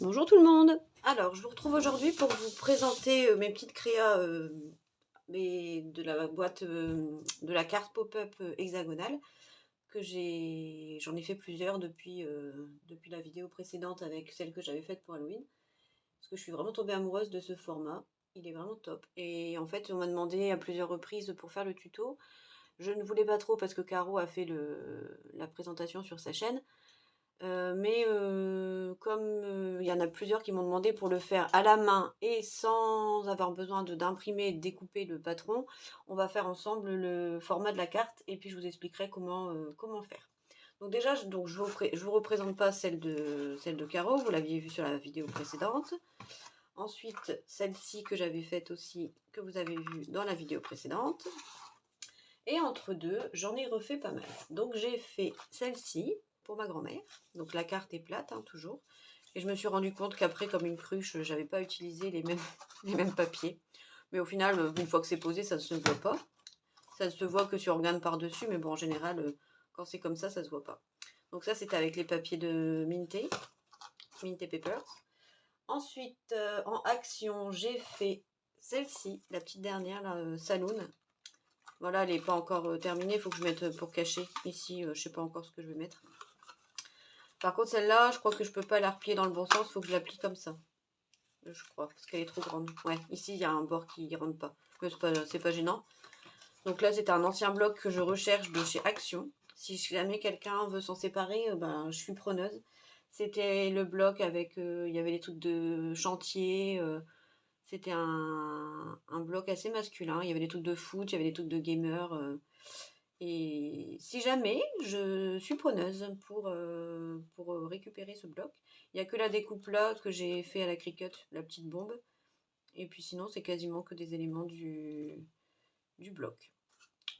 Bonjour tout le monde. Alors, je vous retrouve aujourd'hui pour vous présenter mes petites créas de la boîte de la carte pop-up hexagonale que j'en ai fait plusieurs depuis la vidéo précédente avec celle que j'avais faite pour Halloween. Parce que je suis vraiment tombée amoureuse de ce format. Il est vraiment top. Et en fait, on m'a demandé à plusieurs reprises pour faire le tuto. Je ne voulais pas trop parce que Caro a fait la présentation sur sa chaîne. Comme il y en a plusieurs qui m'ont demandé pour le faire à la main et sans avoir besoin d'imprimer et de découper le patron, on va faire ensemble le format de la carte et puis je vous expliquerai comment faire. Donc déjà, je ne vous représente pas celle de Caro, vous l'aviez vue sur la vidéo précédente. Ensuite, celle-ci que j'avais faite aussi, que vous avez vue dans la vidéo précédente. Et entre deux, j'en ai refait pas mal. Donc j'ai fait celle-ci pour ma grand-mère. Donc la carte est plate, hein, toujours. Et je me suis rendu compte qu'après, comme une cruche, j'avais pas utilisé les mêmes papiers. Mais au final, une fois que c'est posé, ça ne se voit pas. Ça ne se voit que si on regarde par-dessus. Mais bon, en général, quand c'est comme ça se voit pas. Donc ça, c'était avec les papiers de Minté Papers. Ensuite, en action, j'ai fait celle-ci, la petite dernière, la Saloon. Voilà, elle n'est pas encore terminée, il faut que je mette pour cacher. Ici, je ne sais pas encore ce que je vais mettre. Par contre, celle-là, je crois que je ne peux pas la replier dans le bon sens, il faut que je la plie comme ça. Je crois, parce qu'elle est trop grande. Ouais, ici, il y a un bord qui ne rentre pas. Mais c'est pas gênant. Donc là, c'est un ancien bloc que je recherche de chez Action. Si jamais quelqu'un veut s'en séparer, ben, je suis preneuse. C'était le bloc avec, il y avait des trucs de chantier. C'était un bloc assez masculin. Il y avait des trucs de foot, il y avait des trucs de gamer. Et si jamais, je suis preneuse pour récupérer ce bloc. Il n'y a que la découpe là que j'ai fait à la Cricut, la petite bombe. Et puis sinon, c'est quasiment que des éléments du bloc.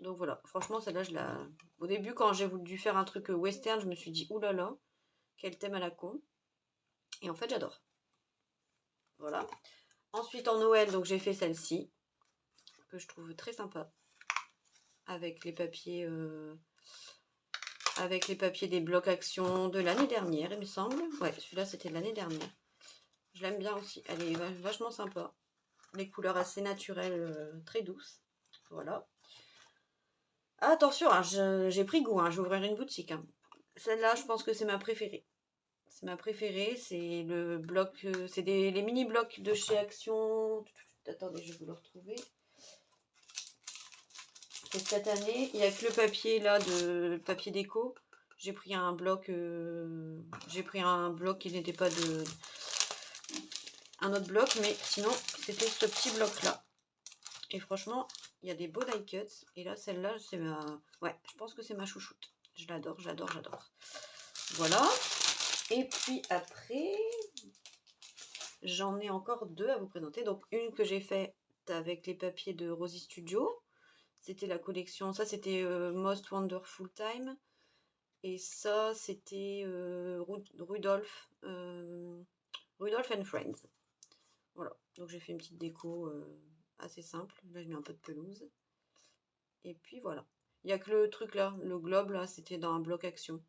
Donc voilà, franchement, celle-là, au début, quand j'ai voulu faire un truc western, je me suis dit, oulala, quel thème à la con. Et en fait, j'adore. Voilà. Ensuite, en Noël, donc j'ai fait celle-ci, que je trouve très sympa. Avec les papiers des blocs action de l'année dernière, il me semble. Ouais, celui-là, c'était de l'année dernière. Je l'aime bien aussi. Elle est vachement sympa. Les couleurs assez naturelles, très douces. Voilà. Attention, hein, j'ai pris goût. Hein, je vais ouvrir une boutique. Hein. Celle-là, je pense que c'est ma préférée. C'est ma préférée. C'est le bloc. C'est les mini-blocs de chez Action. Attendez, je vais vous le retrouver. C'est cette année. Il n'y a que le papier là, le papier déco. J'ai pris un bloc qui n'était pas un autre bloc, mais sinon c'était ce petit bloc là. Et franchement, il y a des beaux die cuts. Et là, celle-là, c'est ouais, je pense que c'est ma chouchoute. Je l'adore, j'adore, j'adore. Voilà. Et puis après, j'en ai encore deux à vous présenter. Donc une que j'ai faite avec les papiers de Rosy Studio. C'était la collection, ça c'était Most Wonderful Time. Et ça, c'était Rudolph and Friends. Voilà, donc j'ai fait une petite déco assez simple. Là, je mets un peu de pelouse. Et puis voilà. Il n'y a que le truc là, le globe là, c'était dans un bloc action.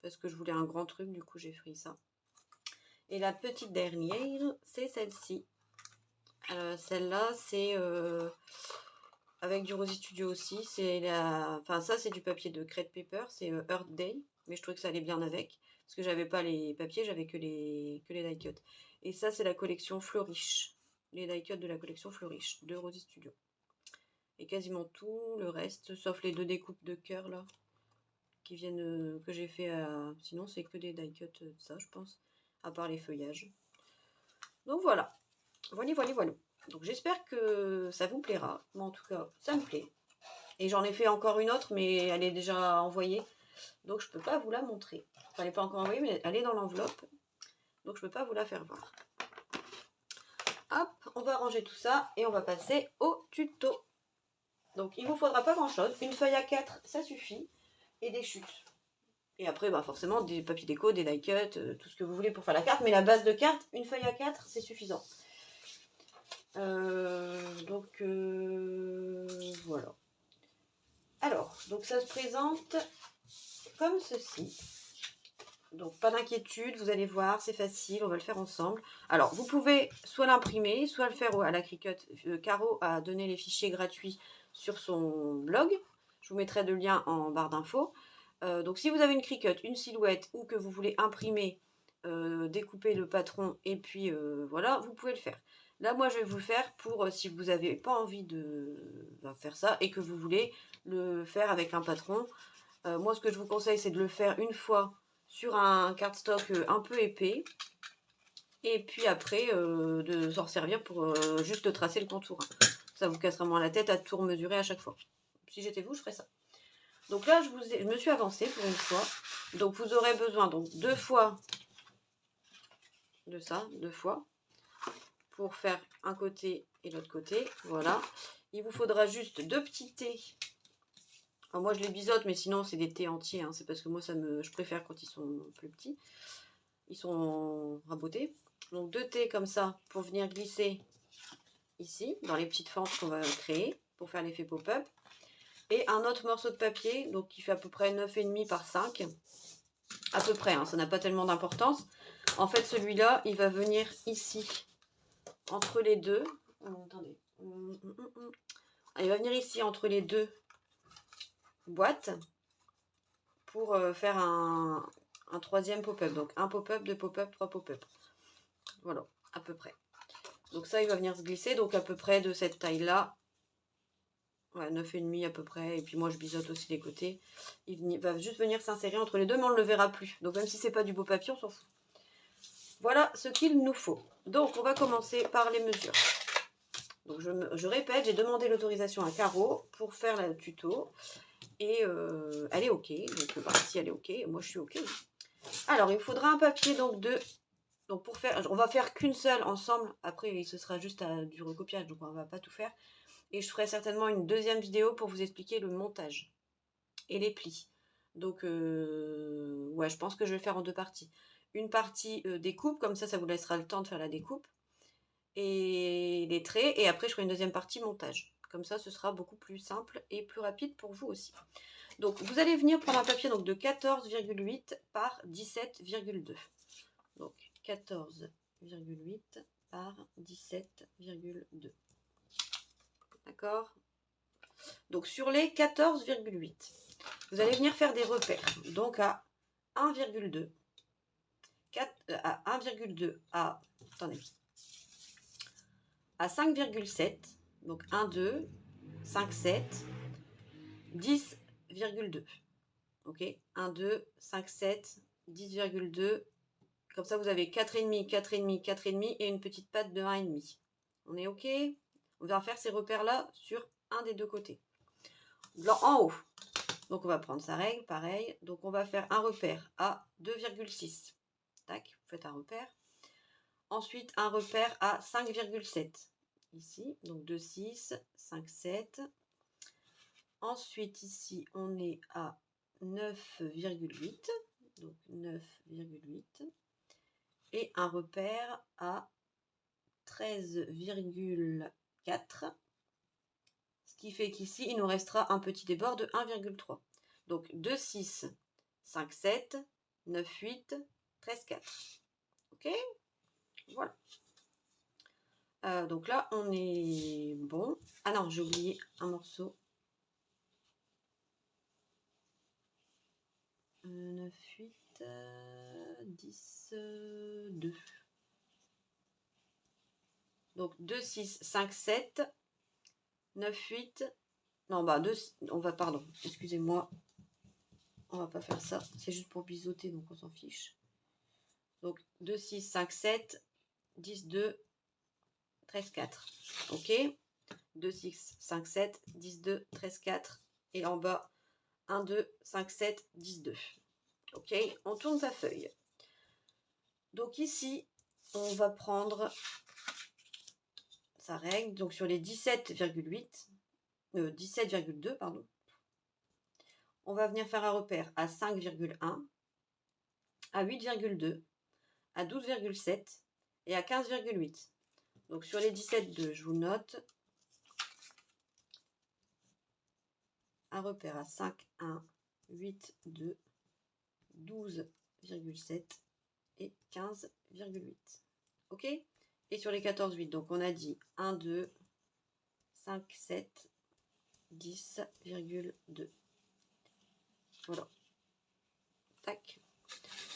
Parce que je voulais un grand truc, du coup j'ai pris ça. Et la petite dernière, c'est celle-ci. Celle-là, c'est avec du Rosy Studio aussi. Enfin, ça, c'est du papier de Crate Paper, c'est Earth Day. Mais je trouvais que ça allait bien avec. Parce que j'avais pas les papiers, j'avais que les die cuts. Et ça, c'est la collection Flourish. Les die cuts de la collection Flourish de Rosy Studio. Et quasiment tout le reste, sauf les deux découpes de cœur là, qui viennent, que j'ai fait sinon, c'est que des die cuts de ça, je pense. À part les feuillages. Donc voilà. Voilà. Donc j'espère que ça vous plaira. Moi en tout cas, ça me plaît. Et j'en ai fait encore une autre, mais elle est déjà envoyée. Donc je ne peux pas vous la montrer. Enfin, elle n'est pas encore envoyée, mais elle est dans l'enveloppe. Donc je ne peux pas vous la faire voir. Hop, on va ranger tout ça et on va passer au tuto. Donc il ne vous faudra pas grand chose. Une feuille A4, ça suffit. Et des chutes. Et après, bah, forcément, des papiers déco, des die cuts, tout ce que vous voulez pour faire la carte. Mais la base de carte, une feuille A4, c'est suffisant. Voilà. Alors, donc ça se présente comme ceci. Donc pas d'inquiétude, vous allez voir, c'est facile, on va le faire ensemble. Alors vous pouvez soit l'imprimer, soit le faire à la Cricut. Caro a donné les fichiers gratuits sur son blog. Je vous mettrai le lien en barre d'infos. Donc si vous avez une Cricut, une silhouette ou que vous voulez imprimer, découper le patron et puis voilà, vous pouvez le faire. Là moi je vais vous le faire pour si vous n'avez pas envie de faire ça et que vous voulez le faire avec un patron. Moi ce que je vous conseille c'est de le faire une fois sur un cardstock un peu épais et puis après de s'en servir pour juste tracer le contour. Ça vous cassera moins la tête à tout mesurer à chaque fois. Si j'étais vous, je ferais ça. Donc là, je me suis avancée pour une fois. Donc vous aurez besoin donc 2 fois de ça, 2 fois, pour faire un côté et l'autre côté. Voilà. Il vous faudra juste 2 petits thés. Alors moi je les biseaute, mais sinon c'est des thés entiers. Hein. C'est parce que moi je préfère quand ils sont plus petits. Ils sont rabotés. Donc 2 thés comme ça pour venir glisser ici, dans les petites fentes qu'on va créer pour faire l'effet pop-up. Et un autre morceau de papier, donc qui fait à peu près 9,5 par 5. À peu près, hein, ça n'a pas tellement d'importance. En fait, celui-là, il va venir ici, entre les deux. Attendez. Il va venir ici, entre les deux boîtes, pour faire un troisième pop-up. Donc, un pop-up, 2 pop-up, 3 pop-up. Voilà, à peu près. Donc ça, il va venir se glisser, donc à peu près de cette taille-là. Ouais, 9,5 à peu près. Et puis moi, je biseaute aussi les côtés. Il va juste venir s'insérer entre les deux, mais on ne le verra plus. Donc même si c'est pas du beau papier, on s'en fout. Voilà ce qu'il nous faut. Donc on va commencer par les mesures. Donc je répète, j'ai demandé l'autorisation à Caro pour faire le tuto. Et elle est OK. Donc bah, si elle est OK, moi je suis OK. Alors il faudra un papier donc pour faire, on va faire qu'une seule ensemble. Après, ce sera juste du recopiage, donc on ne va pas tout faire. Et je ferai certainement une deuxième vidéo pour vous expliquer le montage et les plis. Donc, ouais, je pense que je vais le faire en 2 parties. Une partie découpe, comme ça vous laissera le temps de faire la découpe. Et les traits, et après je ferai une deuxième partie montage. Comme ça, ce sera beaucoup plus simple et plus rapide pour vous aussi. Donc, vous allez venir prendre un papier donc, de 14,8 par 17,2. Donc, 14,8 par 17,2. D'accord? Donc sur les 14,8, vous allez venir faire des repères. Donc à 1,2, à 1,2, attendez, à 5,7, donc 1, 2, 5, 7, 10,2. Ok, 1, 2, 5, 7, 10,2. Comme ça, vous avez 4,5, 4,5, 4,5 et une petite patte de 1,5. On est OK? On va faire ces repères-là sur un des deux côtés. En haut. Donc, on va prendre sa règle, pareil. Donc, on va faire un repère à 2,6. Tac, vous faites un repère. Ensuite, un repère à 5,7. Ici, donc 2,6, 5,7. Ensuite, ici, on est à 9,8. Donc, 9,8. Et un repère à 13,4. Ce qui fait qu'ici, il nous restera un petit débord de 1,3. Donc 2, 6, 5, 7, 9, 8, 13, 4. Ok? Voilà. Donc là, on est bon. Ah non, j'ai oublié un morceau. 9, 8, 10, 2. Donc 2, 6, 5, 7, 9, 8. Non, bah 2, on va, pardon, excusez-moi. On va pas faire ça. C'est juste pour biseauter, donc on s'en fiche. Donc 2, 6, 5, 7, 10, 2, 13, 4. Ok? 2, 6, 5, 7, 10, 2, 13, 4. Et en bas, 1, 2, 5, 7, 10, 2. Ok? On tourne sa feuille. Donc ici, on va prendre sa règle. Donc sur les 17,8, 17,2, pardon. On va venir faire un repère à 5,1, à 8,2, à 12,7 et à 15,8. Donc sur les 17,2, je vous note un repère à 5, 1, 8, 2, 12,7 15,7 et 15,8. Ok? Et sur les 14,8, donc on a dit 1, 2, 5, 7, 10,2. Voilà. Tac.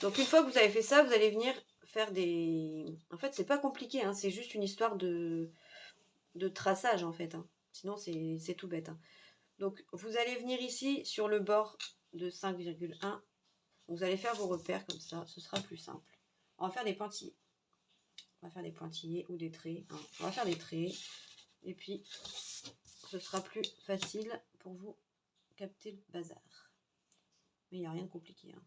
Donc une fois que vous avez fait ça, vous allez venir faire des... En fait, c'est pas compliqué, hein, c'est juste une histoire de traçage en fait. Hein. Sinon, c'est tout bête. Hein. Donc vous allez venir ici sur le bord de 5,1. Vous allez faire vos repères comme ça, ce sera plus simple. On va faire des pointillés. On va faire des pointillés ou des traits. Hein. On va faire des traits. Et puis, ce sera plus facile pour vous capter le bazar. Mais il n'y a rien de compliqué. Hein.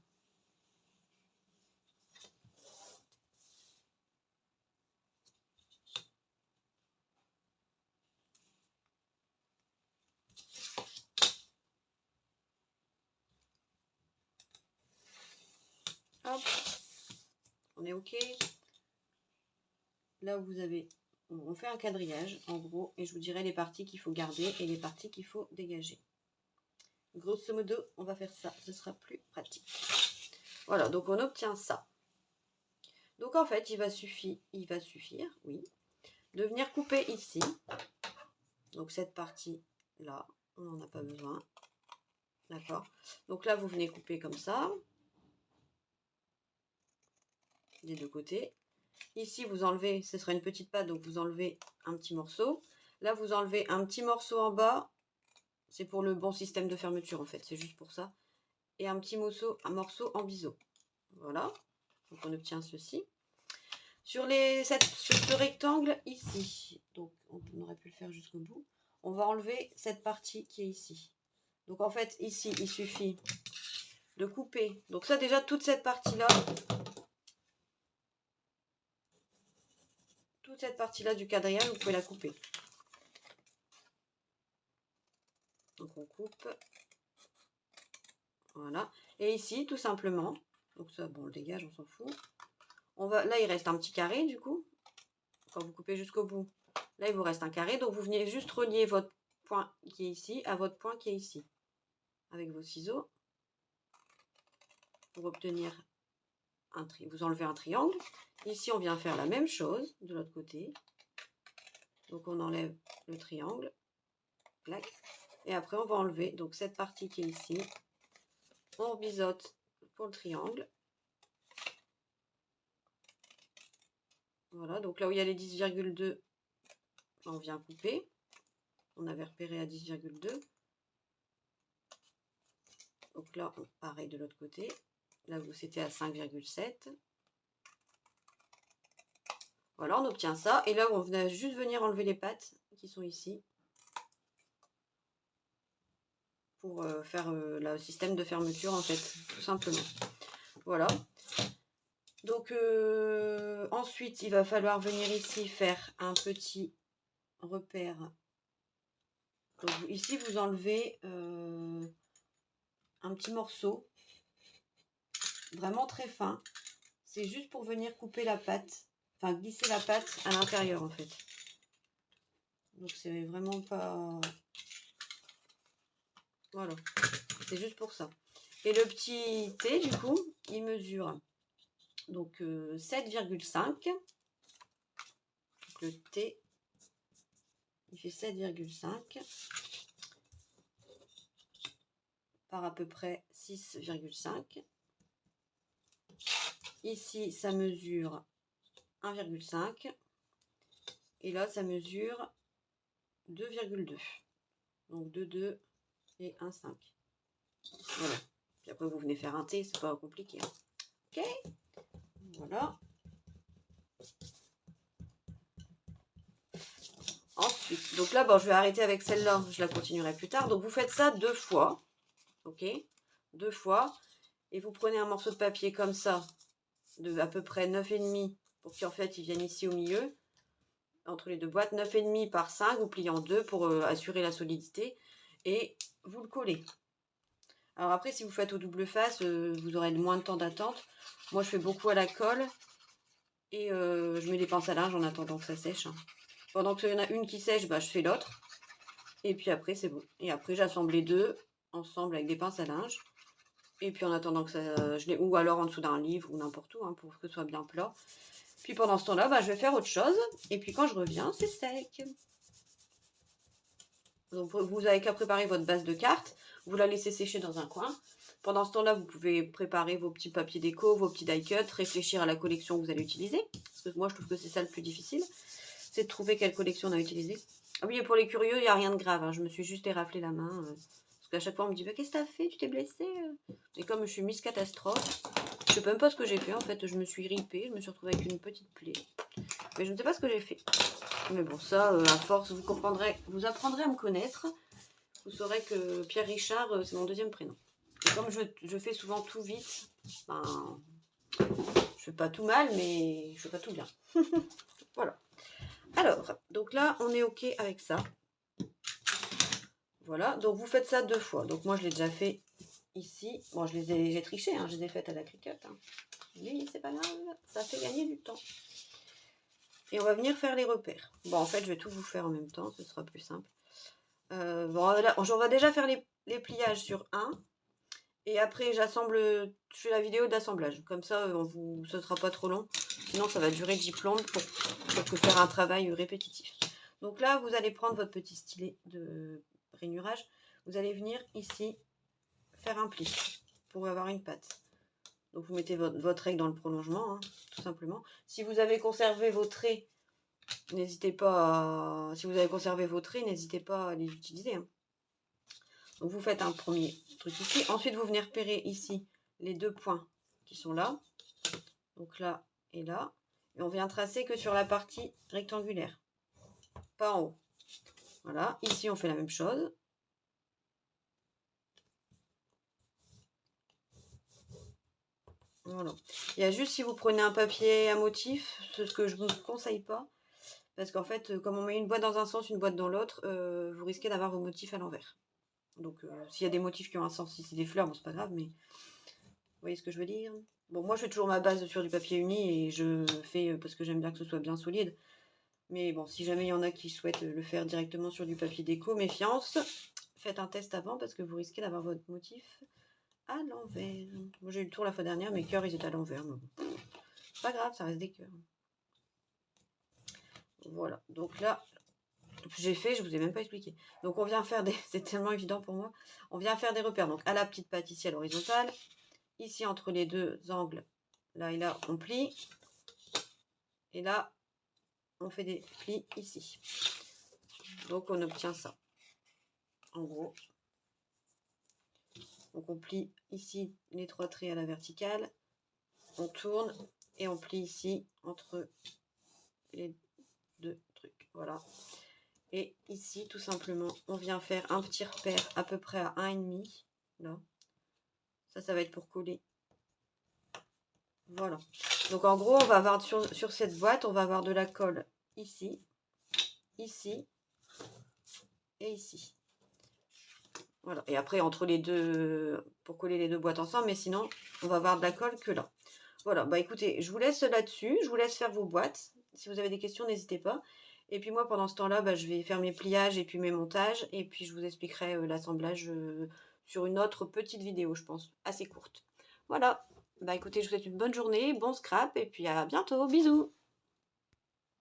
Hop. On est OK. Là où vous avez... On fait un quadrillage, en gros, et je vous dirai les parties qu'il faut garder et les parties qu'il faut dégager. Grosso modo, on va faire ça. Ce sera plus pratique. Voilà, donc on obtient ça. Donc en fait, il va suffire, oui, de venir couper ici. Donc cette partie-là, on n'en a pas besoin. D'accord. Donc là, vous venez couper comme ça. Des deux côtés. Ici, vous enlevez, ce sera une petite patte, donc vous enlevez un petit morceau. Là, vous enlevez un petit morceau en bas. C'est pour le bon système de fermeture, en fait. C'est juste pour ça. Et un petit morceau en biseau. Voilà. Donc, on obtient ceci. Sur ce rectangle ici, donc on aurait pu le faire jusqu'au bout, on va enlever cette partie qui est ici. Donc en fait, ici, il suffit de couper. Donc ça, déjà, toute cette partie-là, du quadrillage, vous pouvez la couper. Donc on coupe. Voilà. Et ici, tout simplement, donc ça, bon, on le dégage, on s'en fout. Là, il reste un petit carré, du coup. Quand vous coupez jusqu'au bout, là, il vous reste un carré. Donc, vous venez juste relier votre point qui est ici à votre point qui est ici. Avec vos ciseaux. Pour obtenir un triangle. Vous enlevez un triangle. Ici, on vient faire la même chose de l'autre côté. Donc, on enlève le triangle. Clac. Et après, on va enlever donc cette partie qui est ici. On biseaute pour le triangle. Voilà, donc là où il y a les 10,2, on vient couper. On avait repéré à 10,2. Donc là, pareil de l'autre côté. Là où c'était à 5,7. Voilà, on obtient ça. Et là, on va juste venir enlever les pattes qui sont ici. Pour faire le système de fermeture, en fait, tout simplement. Voilà. Donc, ensuite, il va falloir venir ici faire un petit repère. Donc, ici, vous enlevez un petit morceau, vraiment très fin. C'est juste pour venir couper la pâte, enfin glisser la pâte à l'intérieur, en fait. Donc, c'est vraiment pas... Voilà, c'est juste pour ça. Et le petit T, du coup, il mesure donc 7,5. Le T, il fait 7,5 par à peu près 6,5. Ici, ça mesure 1,5. Et là, ça mesure 2,2. Donc 2,2 et 1,5. Voilà. Puis après, vous venez faire un T, c'est pas compliqué. Hein. Ok. Voilà. Ensuite, donc là, bon, je vais arrêter avec celle-là, je la continuerai plus tard. Donc vous faites ça 2 fois, ok, 2 fois, et vous prenez un morceau de papier comme ça, de à peu près 9,5, pour qu'en fait, il vienne ici au milieu, entre les deux boîtes, 9,5 par 5, vous pliez en deux pour assurer la solidité, et vous le collez. Alors après, si vous faites au double face, vous aurez moins de temps d'attente. Moi, je fais beaucoup à la colle, et je mets des pinces à linge en attendant que ça sèche, hein. Pendant qu'il y en a une qui sèche, bah, je fais l'autre. Et puis après, c'est bon. Et après, j'assemble les deux ensemble avec des pinces à linge. Et puis en attendant que ça... ou alors en dessous d'un livre ou n'importe où, hein, pour que ce soit bien plat. Puis pendant ce temps-là, bah, je vais faire autre chose. Et puis quand je reviens, c'est sec. Donc vous avez qu'à préparer votre base de cartes. Vous la laissez sécher dans un coin. Pendant ce temps-là, vous pouvez préparer vos petits papiers déco, vos petits die cuts, réfléchir à la collection que vous allez utiliser. Parce que moi, je trouve que c'est ça le plus difficile. C'est de trouver quelle collection on a utilisée. Ah oui, et pour les curieux, il n'y a rien de grave. Hein. Je me suis juste éraflé la main. Parce qu'à chaque fois, on me dit bah, qu'est-ce que t'as fait? Tu t'es blessé? Et comme je suis Miss Catastrophe, je sais même pas ce que j'ai fait. En fait, je me suis ripée. Je me suis retrouvée avec une petite plaie. Mais je ne sais pas ce que j'ai fait. Mais bon, ça, à force, vous comprendrez, vous apprendrez à me connaître. Vous saurez que Pierre Richard, c'est mon deuxième prénom. Et comme je fais souvent tout vite, ben, je fais pas tout mal, mais je fais pas tout bien. Voilà. Alors, donc là, on est OK avec ça. Voilà, donc vous faites ça 2 fois. Donc moi, je l'ai déjà fait ici. Bon, j'ai triché, hein, je les ai faites à la cricket. Hein. Mais c'est pas grave, ça fait gagner du temps. Et on va venir faire les repères. Bon, en fait, je vais tout vous faire en même temps, ce sera plus simple. Bon, là, on va déjà faire les pliages sur un. Et après, j'assemble, je fais la vidéo d'assemblage. Comme ça, ce ne sera pas trop long. Sinon, ça va durer 10 plombes pour faire un travail répétitif. Donc là, vous allez prendre votre petit stylet de rainurage. Vous allez venir ici faire un pli pour avoir une patte. Donc vous mettez votre règle dans le prolongement, hein, tout simplement. Si vous avez conservé vos traits, n'hésitez pas à... Si vous avez conservé vos traits, n'hésitez pas à les utiliser. Hein. Donc vous faites un premier truc ici. Ensuite, vous venez repérer ici les 2 points qui sont là. Donc là et là. Et on vient tracer que sur la partie rectangulaire. Pas en haut. Voilà. Ici, on fait la même chose. Voilà. Il y a juste si vous prenez un papier à motif, ce que je ne vous conseille pas. Parce qu'en fait, comme on met une boîte dans un sens, une boîte dans l'autre, vous risquez d'avoir vos motifs à l'envers. Donc, s'il y a des motifs qui ont un sens, si c'est des fleurs, bon, c'est pas grave, mais vous voyez ce que je veux dire? Bon, moi, je fais toujours ma base sur du papier uni et je fais parce que j'aime bien que ce soit bien solide. Mais bon, si jamais il y en a qui souhaitent le faire directement sur du papier déco, méfiance. Faites un test avant parce que vous risquez d'avoir votre motif à l'envers. Moi, j'ai eu le tour la fois dernière, mes cœurs, ils étaient à l'envers. Mais bon, c'est pas grave, ça reste des cœurs. Voilà, donc là, j'ai fait, je vous ai même pas expliqué. Donc on vient faire des... C'est tellement évident pour moi. On vient faire des repères. Donc à la petite patte ici à l'horizontale. Ici entre les 2 angles, là et là, on plie. Et là, on fait des plis ici. Donc on obtient ça. En gros. Donc on plie ici les 3 traits à la verticale. On tourne et on plie ici entre les 2 trucs. Voilà. Et ici, tout simplement, on vient faire un petit repère à peu près à 1,5. Là. Ça va être pour coller. Voilà. Donc en gros, on va avoir sur cette boîte, on va avoir de la colle ici, ici et ici. Voilà. Et après, entre les deux, pour coller les 2 boîtes ensemble, mais sinon, on va avoir de la colle que là. Voilà. Bah écoutez, je vous laisse là-dessus. Je vous laisse faire vos boîtes. Si vous avez des questions, n'hésitez pas. Et puis moi, pendant ce temps-là, bah, je vais faire mes pliages et puis mes montages. Et puis je vous expliquerai l'assemblage sur une autre petite vidéo, je pense, assez courte. Voilà. Bah écoutez, je vous souhaite une bonne journée, bon scrap et puis à bientôt. Bisous!